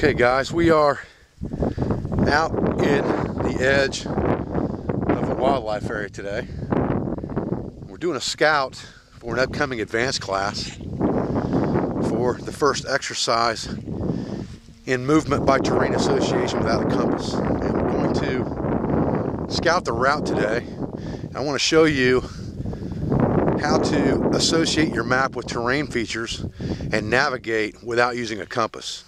Okay guys, we are out in the edge of a wildlife area today. We're doing a scout for an upcoming advanced class for the first exercise in movement by terrain association without a compass. And we're going to scout the route today. I want to show you how to associate your map with terrain features and navigate without using a compass.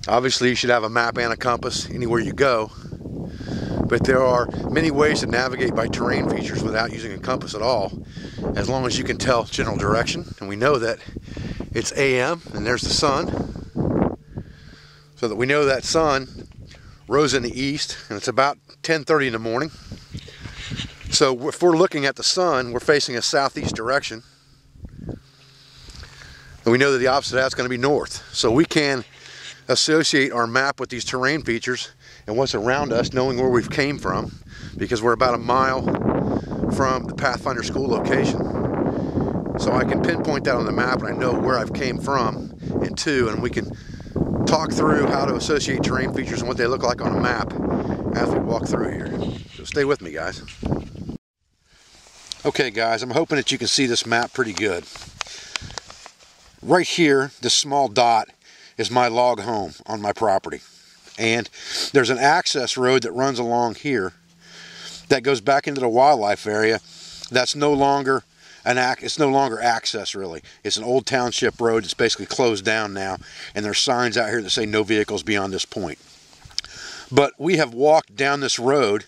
Obviously, you should have a map and a compass anywhere you go, but there are many ways to navigate by terrain features without using a compass at all, as long as you can tell general direction. And we know that it's AM and there's the sun, so that we know that sun rose in the east and it's about 10:30 in the morning. So if we're looking at the sun, we're facing a southeast direction, and we know that the opposite of that's going to be north. So we can associate our map with these terrain features and what's around us, knowing where we've came from, because we're about a mile from the Pathfinder school location. So I can pinpoint that on the map and I know where I've came from, and we can talk through how to associate terrain features and what they look like on a map as we walk through here. So stay with me, guys. Okay guys, I'm hoping that you can see this map pretty good. Right here, this small dot is my log home on my property, and there's an access road that runs along here that goes back into the wildlife area. That's no longer it's no longer access, really. It's an old township road. It's basically closed down now, and there's signs out here that say no vehicles beyond this point. But we have walked down this road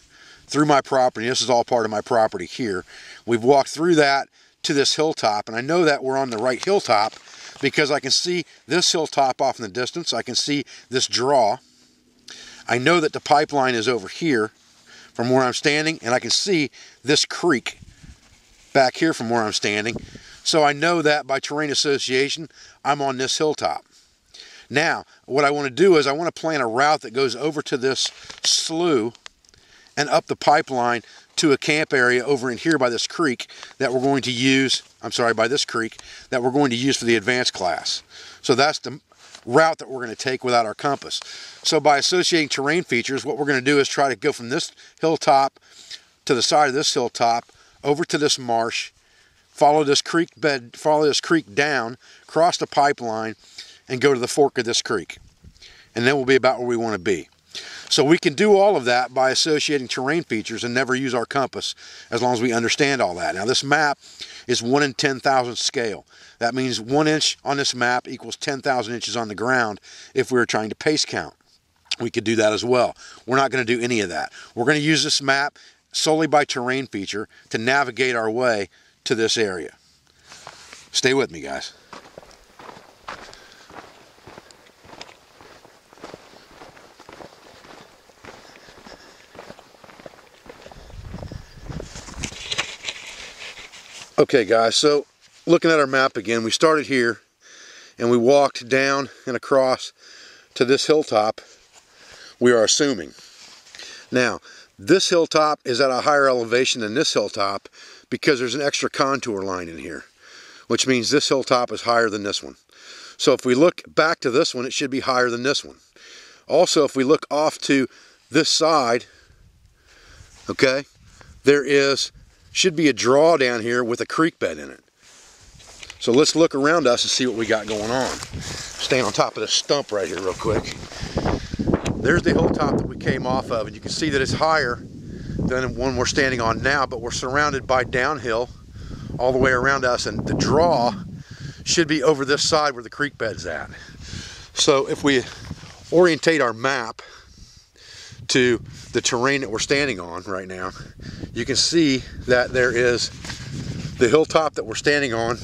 through my property. This is all part of my property here. We've walked through that to this hilltop, and I know that we're on the right hilltop because I can see this hilltop off in the distance. I can see this draw. I know that the pipeline is over here from where I'm standing, and I can see this creek back here from where I'm standing. So I know that by terrain association, I'm on this hilltop. Now, what I want to do is I want to plan a route that goes over to this slough and up the pipeline to a camp area over in here by this creek that we're going to use, by this creek that we're going to use for the advanced class. So that's the route that we're going to take without our compass. So by associating terrain features, what we're going to do is try to go from this hilltop to the side of this hilltop, over to this marsh, follow this creek bed, follow this creek down, cross the pipeline, and go to the fork of this creek. And then we'll be about where we want to be. So we can do all of that by associating terrain features and never use our compass, as long as we understand all that. Now this map is 1 in 10,000 scale. That means 1 inch on this map equals 10,000 inches on the ground if we were trying to pace count. We could do that as well. We're not going to do any of that. We're going to use this map solely by terrain feature to navigate our way to this area. Stay with me, guys. Okay guys, so looking at our map again, we started here and we walked down and across to this hilltop, we are assuming. Now, this hilltop is at a higher elevation than this hilltop because there's an extra contour line in here, which means this hilltop is higher than this one. So if we look back to this one, it should be higher than this one. Also, if we look off to this side, okay, should be a draw down here with a creek bed in it. So let's look around us and see what we got going on. Stand on top of this stump right here real quick. There's the hilltop that we came off of, and you can see that it's higher than the one we're standing on now, but we're surrounded by downhill all the way around us, and the draw should be over this side where the creek bed's at. So if we orientate our map to the terrain that we're standing on right now, you can see that there is the hilltop that we're standing on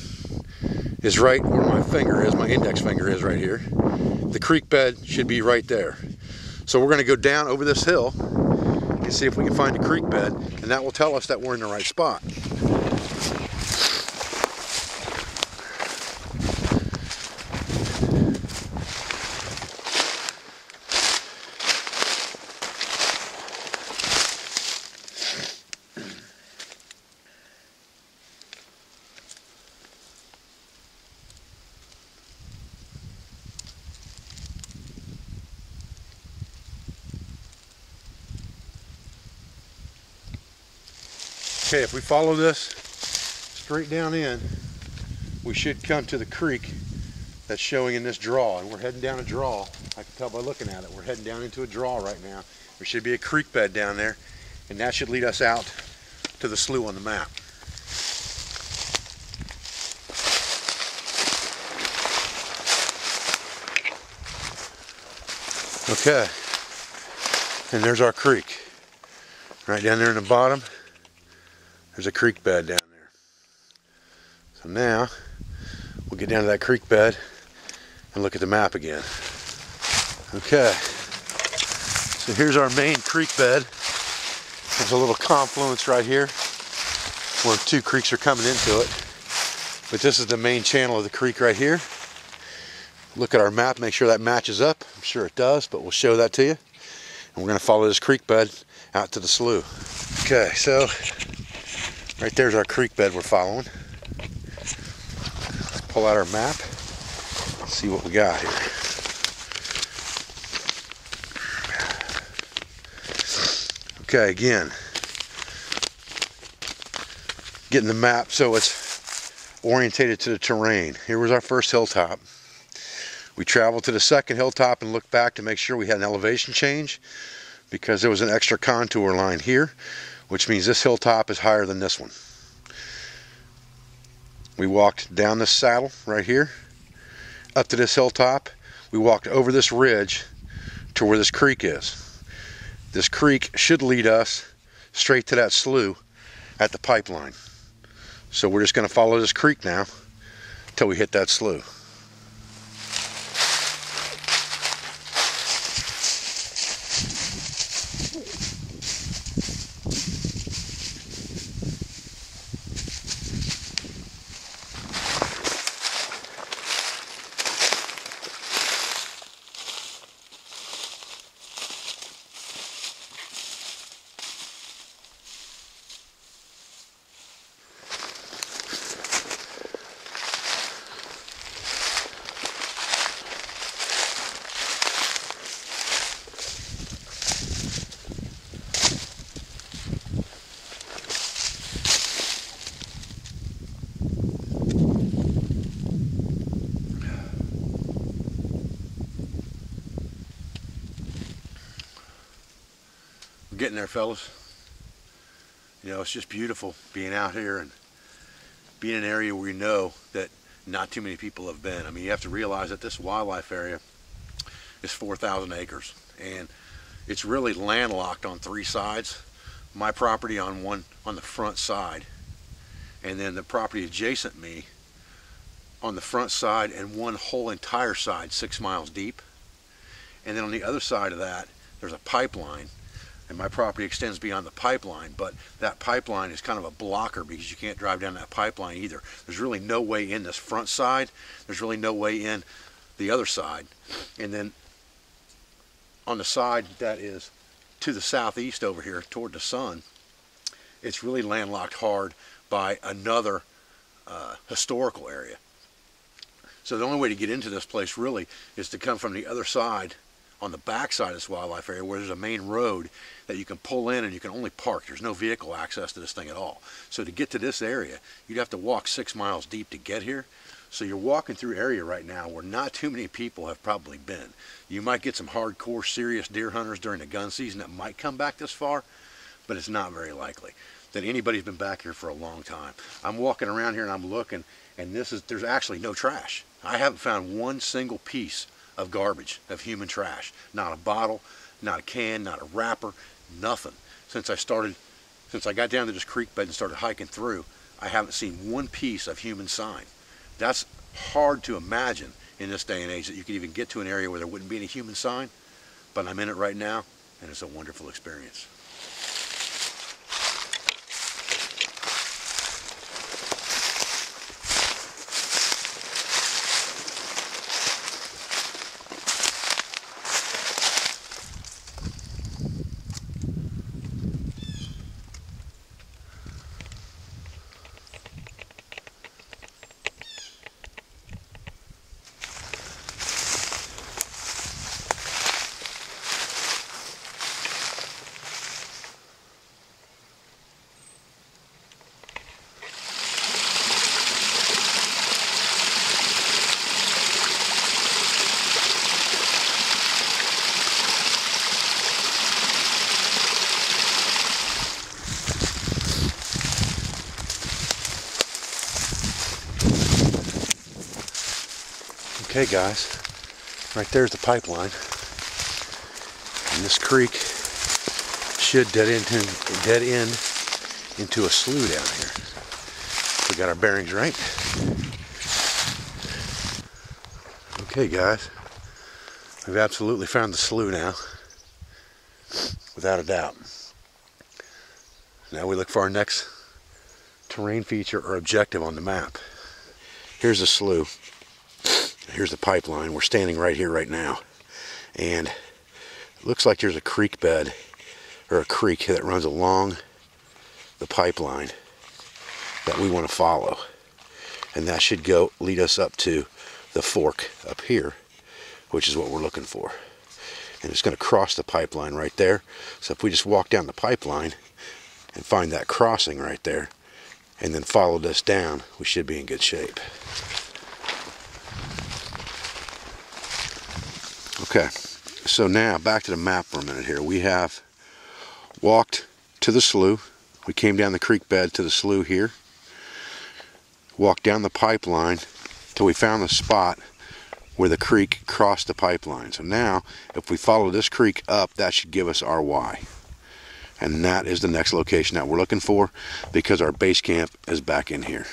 is right where my finger is, my index finger is right here. The creek bed should be right there. So we're going to go down over this hill and see if we can find the creek bed, and that will tell us that we're in the right spot. Okay, if we follow this straight down in, we should come to the creek that's showing in this draw, and we're heading down a draw. I can tell by looking at it. We're heading down into a draw right now. There should be a creek bed down there, and that should lead us out to the slough on the map. Okay, and there's our creek. Right down there in the bottom, there's a creek bed down there. So now, we'll get down to that creek bed and look at the map again. Okay, so here's our main creek bed. There's a little confluence right here where two creeks are coming into it. But this is the main channel of the creek right here. Look at our map, make sure that matches up. I'm sure it does, but we'll show that to you. And we're going to follow this creek bed out to the slough. Okay, so right there's our creek bed we're following. Let's pull out our map, see what we got here. Okay, again, getting the map so it's orientated to the terrain. Here was our first hilltop. We traveled to the second hilltop and looked back to make sure we had an elevation change, because there was an extra contour line here, which means this hilltop is higher than this one. We walked down this saddle right here, up to this hilltop. We walked over this ridge to where this creek is. This creek should lead us straight to that slough at the pipeline. So we're just going to follow this creek now till we hit that slough. We're getting there, fellas. You know, it's just beautiful being out here and being in an area where you know that not too many people have been. I mean, you have to realize that this wildlife area is 4,000 acres, and it's really landlocked on three sides. My property on the front side, and then the property adjacent me on the front side, and one whole entire side 6 miles deep. And then on the other side of that, there's a pipeline, and my property extends beyond the pipeline, but that pipeline is kind of a blocker because you can't drive down that pipeline either. There's really no way in this front side. There's really no way in the other side. And then on the side that is to the southeast over here toward the sun, it's really landlocked hard by another historical area. So the only way to get into this place really is to come from the other side, on the back side of this wildlife area, where there's a main road that you can pull in and you can only park. There's no vehicle access to this thing at all. So to get to this area, you'd have to walk 6 miles deep to get here. So you're walking through an area right now where not too many people have probably been. You might get some hardcore, serious deer hunters during the gun season that might come back this far, but it's not very likely that anybody's been back here for a long time. I'm walking around here and I'm looking, and there's actually no trash. I haven't found one single piece of garbage, of human trash. Not a bottle, not a can, not a wrapper, nothing. Since I got down to this creek bed and started hiking through, I haven't seen one piece of human sign. That's hard to imagine in this day and age, that you could even get to an area where there wouldn't be any human sign, but I'm in it right now, and it's a wonderful experience. Okay guys, right there's the pipeline. And this creek should dead end into a slough down here. We got our bearings right. Okay guys, we've absolutely found the slough now, without a doubt. Now we look for our next terrain feature or objective on the map. Here's the slough. Here's the pipeline. We're standing right here right now. And it looks like there's a creek bed, or a creek that runs along the pipeline that we want to follow. And that should lead us up to the fork up here, which is what we're looking for. And it's going to cross the pipeline right there. So if we just walk down the pipeline and find that crossing right there, and then follow this down, we should be in good shape. Okay, so now back to the map for a minute here. We have walked to the slough. We came down the creek bed to the slough here. Walked down the pipeline till we found the spot where the creek crossed the pipeline. So now, if we follow this creek up, that should give us our Y. And that is the next location that we're looking for, because our base camp is back in here.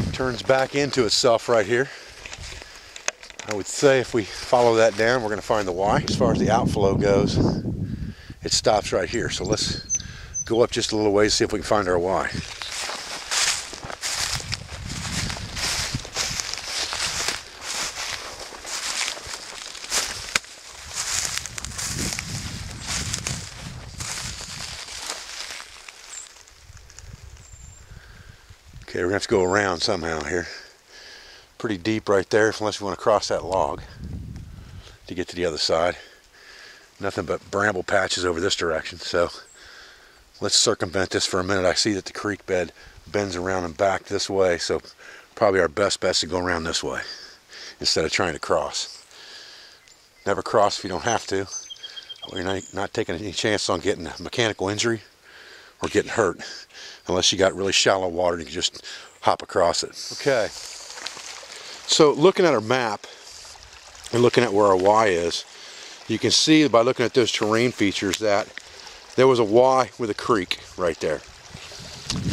It turns back into itself right here. I would say if we follow that down, we're going to find the Y. As far as the outflow goes, it stops right here. So let's go up just a little ways, see if we can find our Y. Okay, we're going to have to go around somehow here. Pretty deep right there, unless we want to cross that log to get to the other side. Nothing but bramble patches over this direction, so let's circumvent this for a minute. I see that the creek bed bends around and back this way, so probably our best bet is to go around this way instead of trying to cross. Never cross if you don't have to. You're not taking any chance on getting a mechanical injury or getting hurt, unless you got really shallow water and you can just hop across it. Okay, so looking at our map and looking at where our Y is, you can see by looking at those terrain features that there was a Y with a creek right there.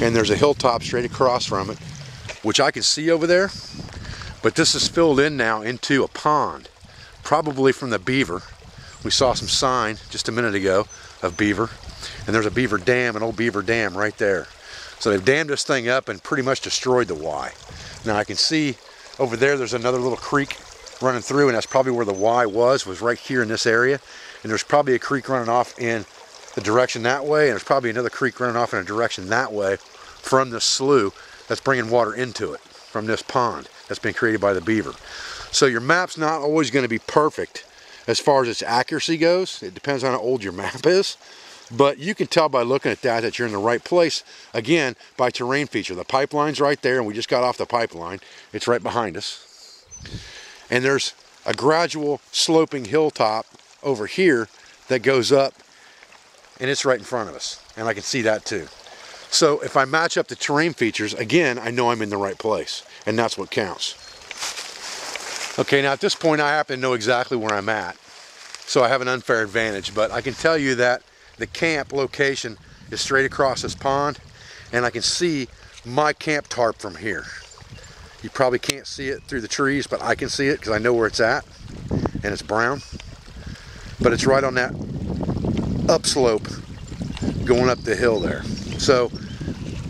And there's a hilltop straight across from it, which I can see over there, but this is filled in now into a pond, probably from the beaver. We saw some sign just a minute ago of beaver, and there's a beaver dam, an old beaver dam right there. So they've dammed this thing up and pretty much destroyed the Y. Now I can see over there there's another little creek running through, and that's probably where the Y was right here in this area. And there's probably a creek running off in the direction that way, and there's probably another creek running off in a direction that way from this slough that's bringing water into it from this pond that's been created by the beaver. So your map's not always going to be perfect as far as its accuracy goes. It depends on how old your map is. But you can tell by looking at that you're in the right place, again, by terrain feature. The pipeline's right there, and we just got off the pipeline. It's right behind us. And there's a gradual sloping hilltop over here that goes up, and it's right in front of us. And I can see that too. So if I match up the terrain features, again, I know I'm in the right place, and that's what counts. Okay, now at this point I happen to know exactly where I'm at, so I have an unfair advantage, but I can tell you that the camp location is straight across this pond, and I can see my camp tarp from here. You probably can't see it through the trees, but I can see it because I know where it's at, and it's brown. But it's right on that upslope going up the hill there. So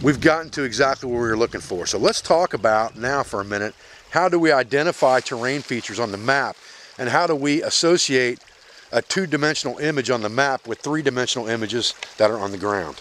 we've gotten to exactly where we were looking for. So let's talk about now for a minute, how do we identify terrain features on the map, and how do we associate a two-dimensional image on the map with three-dimensional images that are on the ground.